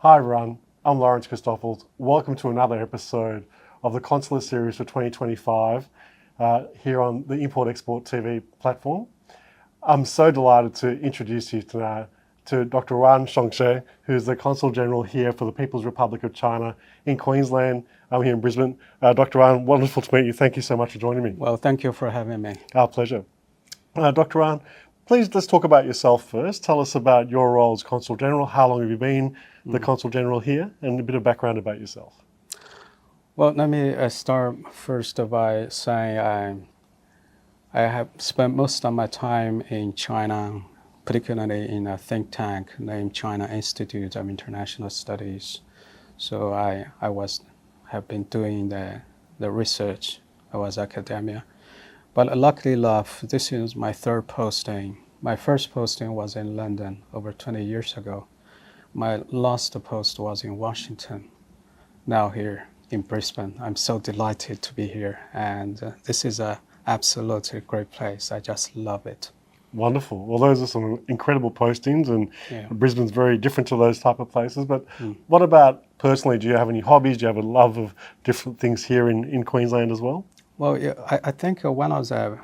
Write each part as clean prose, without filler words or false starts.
Hi everyone, I'm Lawrence Christoffelsz. Welcome to another episode of the Consular Series for 2025 here on the Import-Export TV platform. I'm so delighted to introduce you tonight to Dr. Ruan Zongze, who's the Consul General here for the People's Republic of China in Queensland. I'm here in Brisbane. Dr. Ruan, wonderful to meet you. Thank you so much for joining me. Well, thank you for having me. Our pleasure. Dr. Ruan, please let's talk about yourself first. Tell us about your role as Consul General. How long have you been the Consul General here, and a bit of background about yourself? Well, let me start first by saying I have spent most of my time in China, particularly in a think tank named China Institute of International Studies. So I have been doing the research. I was academia. But luckily enough, this is my third posting. My first posting was in London over 20 years ago. My last post was in Washington, now here in Brisbane. I'm so delighted to be here, and this is an absolutely great place. I just love it. Wonderful. Well, those are some incredible postings, and Brisbane's very different to those type of places. But what about personally? Do you have any hobbies? Do you have a love of different things here in Queensland as well? Well, yeah, I think one of the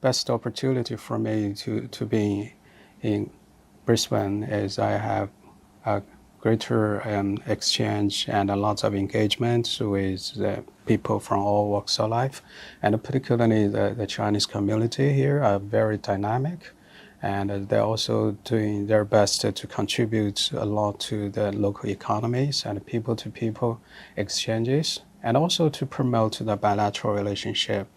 best opportunity for me to be in Brisbane is I have a greater exchange and a lot of engagement with the people from all walks of life, and particularly the Chinese community here are very dynamic, and they're also doing their best to contribute a lot to the local economies and people-to-people exchanges, and also to promote the bilateral relationship.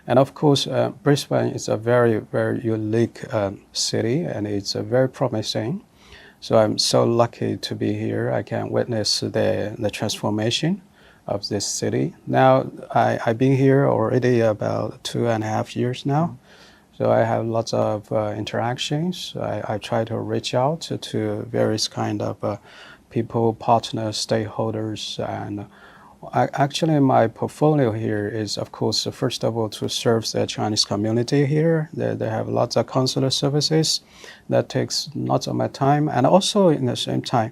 And of course, Brisbane is a very, very unique city, and it's very promising. So I'm so lucky to be here. I can witness the transformation of this city. Now, I've been here already about 2.5 years now. So I have lots of interactions. I try to reach out to various kind of people, partners, stakeholders, and actually my portfolio here is, of course, first of all, to serve the Chinese community here. They have lots of consular services. That takes lots of my time. And also, in the same time,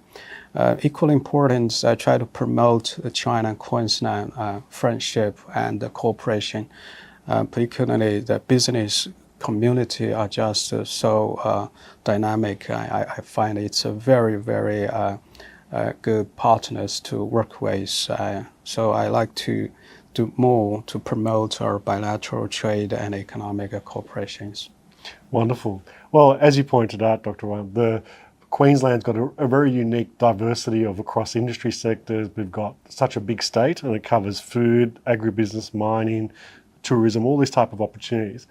equally important, I try to promote the China and Queensland friendship and cooperation. Particularly, the business community are just so dynamic. I find it's a very, very good partners to work with. So I like to do more to promote our bilateral trade and economic cooperations. Wonderful. Well, as you pointed out, Dr. Ruan, the Queensland's got a very unique diversity of across industry sectors. We've got such a big state, and it covers food, agribusiness, mining, tourism, all these type of opportunities.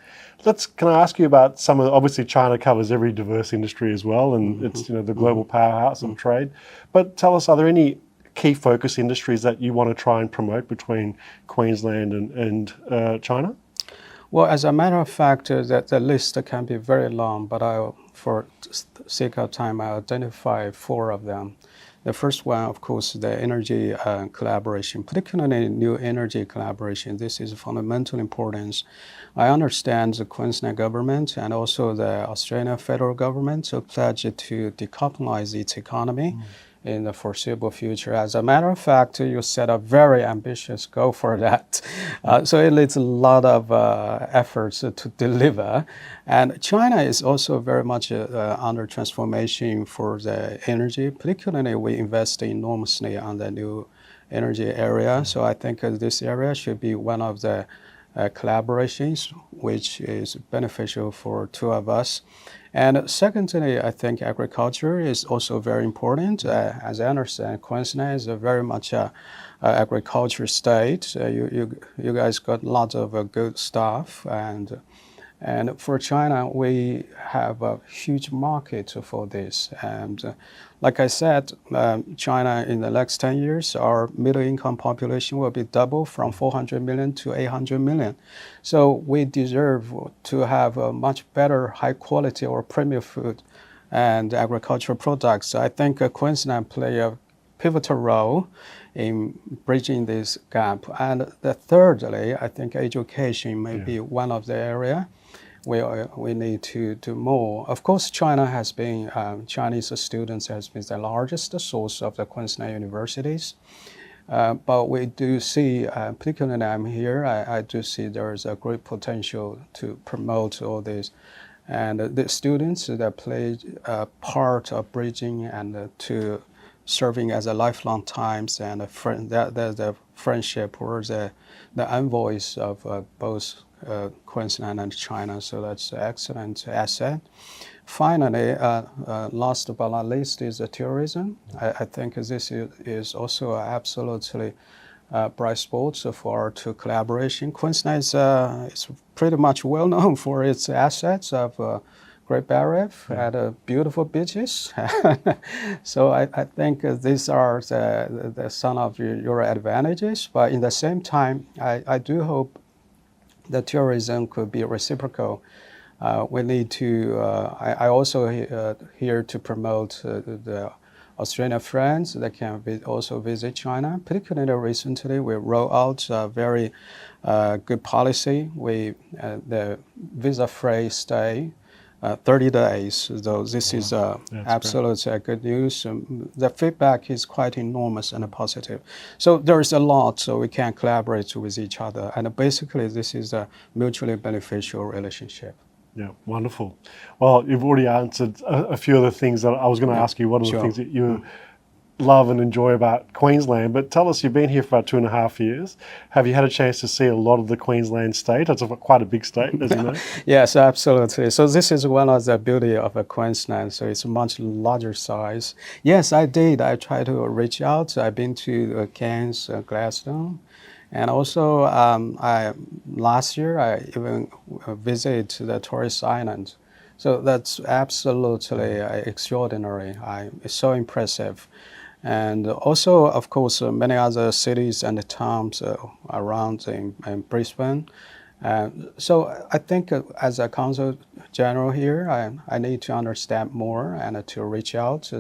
Can I ask you about some of obviously China covers every diverse industry as well, and it's the global powerhouse of trade. But tell us, are there any key focus industries that you want to try and promote between Queensland and China? Well, as a matter of fact, the list can be very long, but for sake of time, I identify 4 of them. The first one, of course, the energy collaboration, particularly new energy collaboration. This is of fundamental importance. I understand the Queensland government and also the Australian federal government to pledge to decarbonize its economy in the foreseeable future. As a matter of fact, you set a very ambitious goal for that. So it needs a lot of efforts to deliver. And China is also very much under transformation for the energy. Particularly, we invest enormously on the new energy area. So I think this area should be one of the collaborations which is beneficial for 2 of us. And secondly, I think agriculture is also very important. As I understand, Queensland is a very much agriculture state. You guys got lots of good stuff, and for China, we have a huge market for this. And like I said, China in the next 10 years, our middle income population will be double from 400 million to 800 million. So we deserve to have a much better high quality or premium food and agricultural products. I think Queensland play a pivotal role in bridging this gap. And thirdly, I think education may be one of the area. we need to do more. Of course, China has been, Chinese students has been the largest source of the Queensland universities. But we do see, particularly I'm here, I do see there is a great potential to promote all this. And the students that play a part of bridging and to serving as a lifelong times and the friendship or the envoys of both Queensland and China. So that's an excellent asset. Finally, last but not least is tourism. I think this is also absolutely bright spots for our two collaboration. Queensland is pretty much well known for its assets of Great Barrier Reef and beautiful beaches. So I think these are some of your advantages. But in the same time, I do hope the tourism could be reciprocal. We need to, I also here to promote the Australian friends that can also visit China. Particularly recently, we rolled out a very good policy. The visa-free stay, 30 days. So this is absolutely good news. The feedback is quite enormous and positive. So there is a lot, so we can collaborate with each other. And basically, this is a mutually beneficial relationship. Yeah, wonderful. Well, you've already answered a few of the things that I was going to ask you. What are the things that you love and enjoy about Queensland? But tell us, you've been here for about 2.5 years. Have you had a chance to see a lot of the Queensland state? It's quite a big state, as you know. Yes, absolutely. So this is one of the beauty of Queensland. So it's a much larger size. Yes, I did. I tried to reach out. I've been to Cairns, Gladstone. And also, last year, I even visited the Torres Island. So that's absolutely extraordinary. It's so impressive. And also, of course, many other cities and towns around in Brisbane. So I think as a Consul General here, I need to understand more and to reach out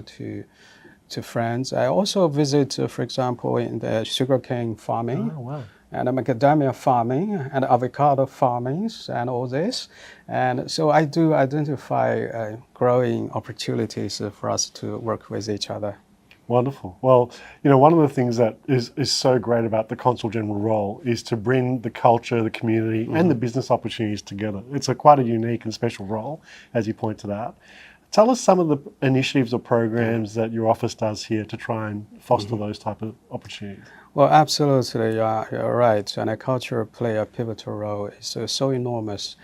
to friends. I also visit, for example, in the sugarcane farming. Oh, wow. And macadamia farming and avocado farmings and all this. And so I do identify growing opportunities for us to work with each other. Wonderful. Well, one of the things that is so great about the Consul General role is to bring the culture, the community, and the business opportunities together. It's quite a unique and special role, as you pointed out. Tell us some of the initiatives or programs that your office does here to try and foster those type of opportunities. Well, absolutely, you're right. And culture play a pivotal role. It's so enormous.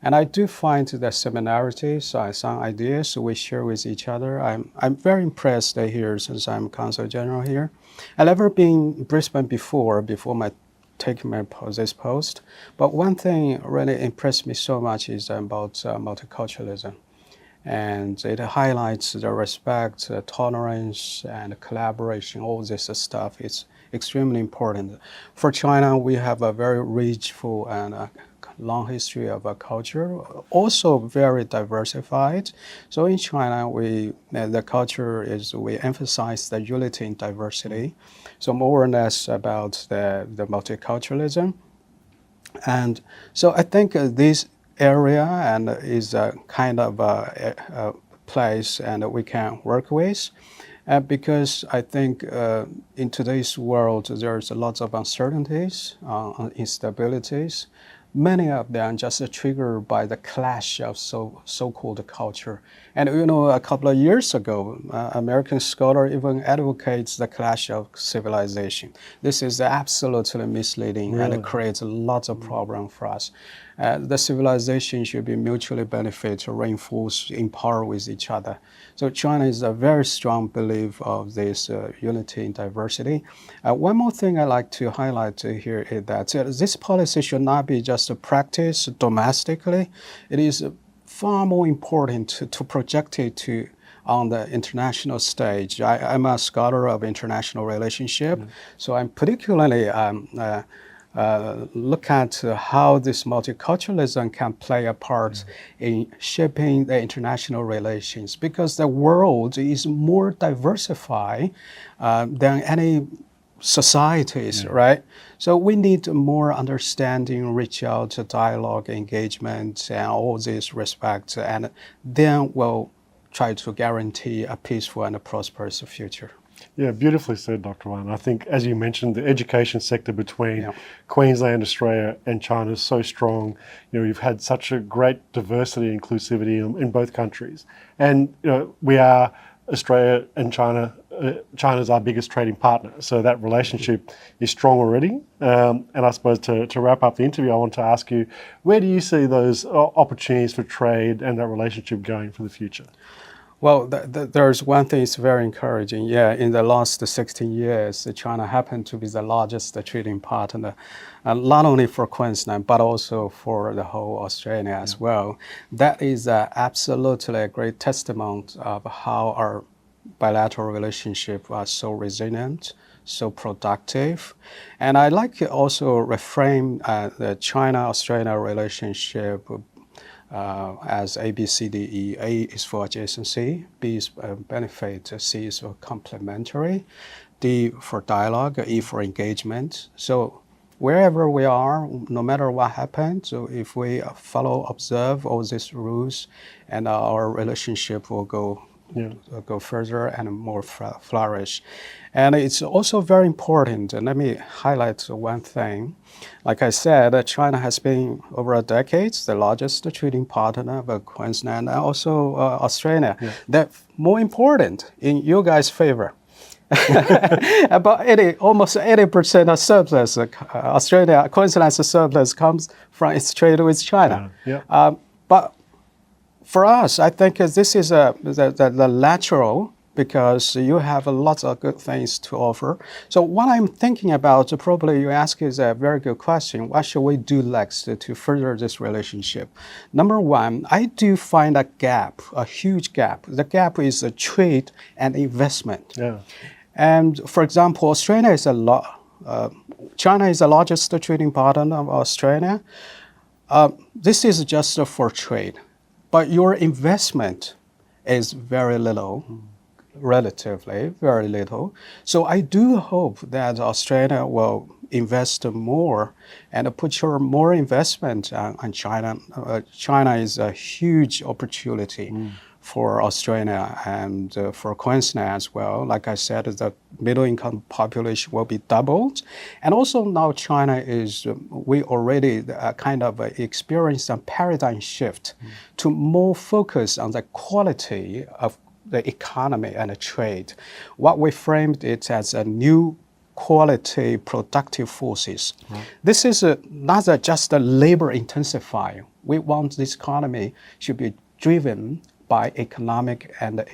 And I do find the similarities, some ideas we share with each other. I'm very impressed here since I'm Consul General here. I've never been in Brisbane before taking this post. But one thing really impressed me so much is about multiculturalism. And it highlights the respect, tolerance, and collaboration. All this stuff is extremely important. For China, we have a very rich, full, and long history of a culture, also very diversified. So in China, the culture is we emphasize the unity in diversity. So more or less about the multiculturalism. And so I think this area and is a kind of a place and we can work with because I think in today's world there's lots of uncertainties, instabilities. Many of them just triggered by the clash of so-called culture. And a couple of years ago, American scholar even advocates the clash of civilization. This is absolutely misleading and it creates lots of problems for us. The civilization should be mutually beneficial, reinforce, empower with each other. So China is a very strong belief of this unity in diversity. One more thing I like to highlight here is that this policy should not be just a practice domestically. It is far more important to project it on the international stage. I'm a scholar of international relationship, so I'm particularly look at how this multiculturalism can play a part in shaping the international relations, because the world is more diversified than any societies, right? So we need more understanding, reach out, dialogue, engagement, and all these respects, and then we'll try to guarantee a peaceful and a prosperous future. Yeah, beautifully said, Dr. Wan. I think, as you mentioned, the education sector between Queensland, Australia, and China is so strong. You've had such a great diversity and inclusivity in both countries. And, we are, Australia and China, China's our biggest trading partner. So that relationship is strong already. And I suppose to wrap up the interview, I want to ask you, where do you see those opportunities for trade and that relationship going for the future? Well, there's one thing that's very encouraging. Yeah, in the last 16 years, China happened to be the largest trading partner, not only for Queensland, but also for the whole Australia as well. That is absolutely a great testament of how our bilateral relationship was so resilient, so productive. And I like to also reframe the China-Australia relationship as A, B, C, D, E. A is for adjacency, B is benefit, C is for complementary, D for dialogue, E for engagement. So wherever we are, no matter what happens, so if we observe all these rules, and our relationship will go further and more flourish. And it's also very important, and let me highlight one thing. Like I said, China has been over a decade the largest trading partner of Queensland and also Australia. That's more important in you guys' favor. About almost 80% of surplus, Queensland's surplus comes from its trade with China. But for us, I think this is the lateral, because you have lots of good things to offer. So what I'm thinking about, probably you ask, is a very good question. What should we do next to further this relationship? Number one, I do find a gap, a huge gap. The gap is trade and investment. And for example, Australia is China is the largest trading partner of Australia. This is just for trade, but your investment is very little. Relatively very little. So I do hope that Australia will invest more and put more investment on China. China is a huge opportunity for Australia and for Queensland as well. Like I said, the middle income population will be doubled. And also now China we already kind of experienced a paradigm shift to more focus on the quality of the economy and the trade. What we framed it as a new quality productive forces. This is not just a labor intensifier. We want this economy should be driven by economic and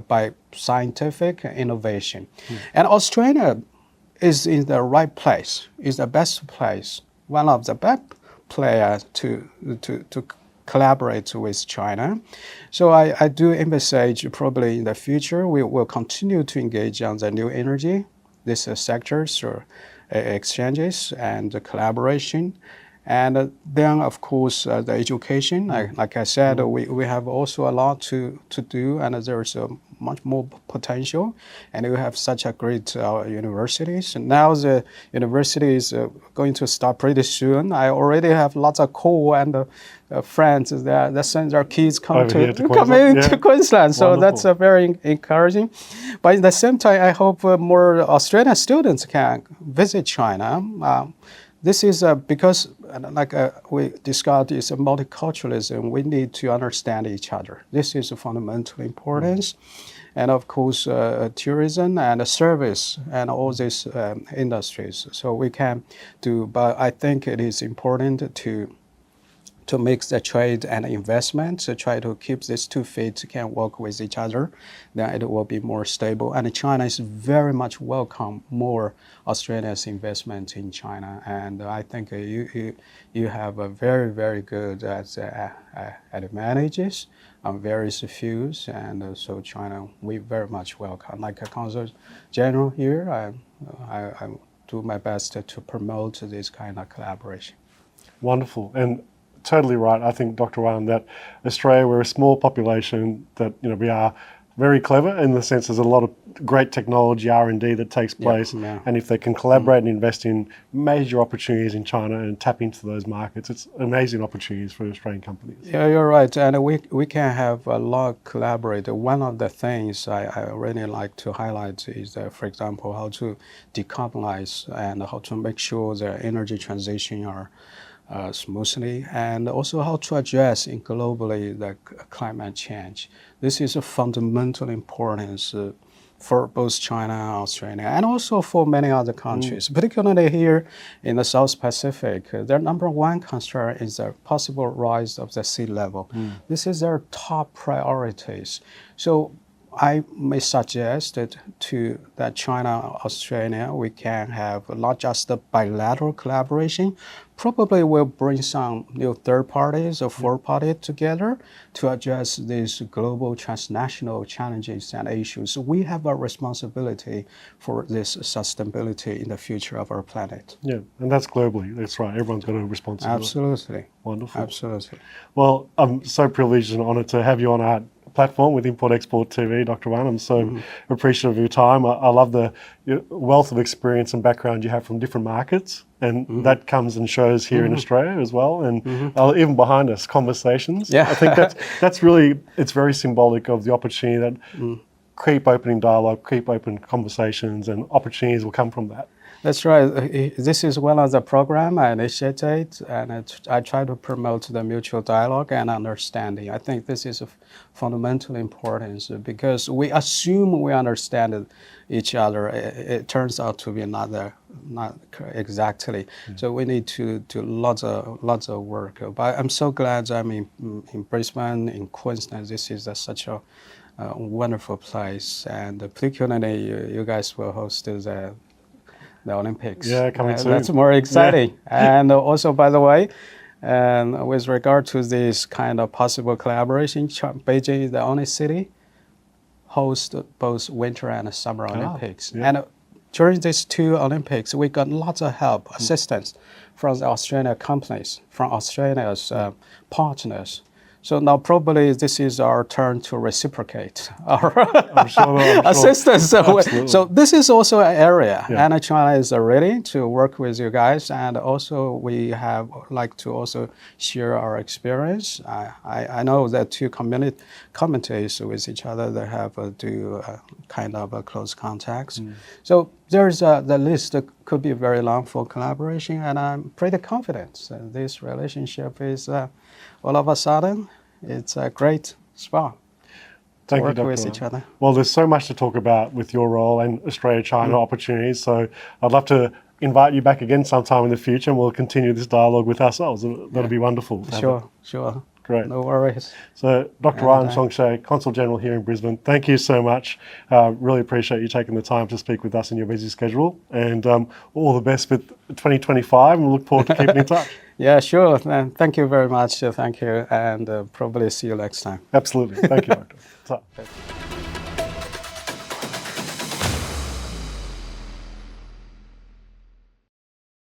by scientific innovation. And Australia is in the right place, is the best place, one of the best players to collaborate with China. So I do envisage probably in the future we will continue to engage on the new energy, these sectors or exchanges and collaboration. And then, of course, the education. Like I said, we have also a lot to do, and there's much more potential. And we have such a great universities. And now the university is going to start pretty soon. I already have lots of and friends that send their kids come to Queensland. So that's very encouraging. But at the same time, I hope more Australian students can visit China. This is because, like we discussed, is a multiculturalism. We need to understand each other. This is of fundamental importance. And of course, tourism and service and all these industries. So we can do, but I think it is important to mix the trade and investment, to try to keep these 2 feet can work with each other, then it will be more stable. And China is very much welcome more Australia's investment in China. And I think you have a very, very good advantages on various fields. And so China, we very much welcome. Like a Consul General here, I do my best to promote this kind of collaboration. Wonderful. And totally right. I think, Dr. Wan, that Australia, we're a small population, that we are very clever in the sense there's a lot of great technology R&D that takes place, and if they can collaborate and invest in major opportunities in China and tap into those markets, it's amazing opportunities for Australian companies. Yeah, you're right, and we can have a lot collaborate. One of the things I really like to highlight is, for example, how to decarbonize and how to make sure the energy transition are smoothly, and also how to address globally the climate change. This is a fundamental importance for both China and Australia, and also for many other countries, particularly here in the South Pacific. Their number one concern is the possible rise of the sea level. This is their top priorities. So I may suggest that China, Australia, we can have not just a bilateral collaboration, probably we'll bring some new third parties or fourth parties together to address these global transnational challenges and issues. We have a responsibility for this sustainability in the future of our planet. Yeah, and that's globally. That's right. Everyone's got a responsibility. Absolutely. Wonderful. Absolutely. Well, I'm so privileged and honoured to have you on our platform with Import Export TV, Dr. Ruan. I'm so appreciative of your time. I love the wealth of experience and background you have from different markets, and that comes and shows here in Australia as well, and even behind us, conversations. Yeah. I think that's really, it's very symbolic of the opportunity that keep opening dialogue, keep open conversations, and opportunities will come from that. That's right. This is one of the program I initiated, and I try to promote the mutual dialogue and understanding. I think this is of fundamental importance because we assume we understand each other. It turns out to be not exactly. So we need to do lots of work. But I'm so glad I'm in Brisbane, in Queensland. This is such a wonderful place, and particularly you guys will host the Olympics. Yeah, coming soon. That's more exciting. Yeah. And also, by the way, with regard to this kind of possible collaboration, Beijing is the only city host both winter and summer Olympics. Yeah. And during these two Olympics, we got lots of help, assistance from the Australian companies, from Australia's partners. So now probably this is our turn to reciprocate our assistance. So this is also an area, and China is ready to work with you guys, and also we have like to also share our experience. I know that two communities with each other, they have do kind of close contacts. So there's the list that could be very long for collaboration, and I'm pretty confident that this relationship is all of a sudden, it's a great spot to work with each other. Well, there's so much to talk about with your role and Australia-China opportunities, so I'd love to invite you back again sometime in the future, and we'll continue this dialogue with ourselves. That'll be wonderful. Sure. Great. No worries. So, Dr. Ruan Zongze, Consul General here in Brisbane, thank you so much. Really appreciate you taking the time to speak with us in your busy schedule, and all the best with 2025, and we look forward to keeping in touch. Yeah, sure. Thank you very much. Thank you, and probably see you next time. Absolutely. Thank you, Doctor.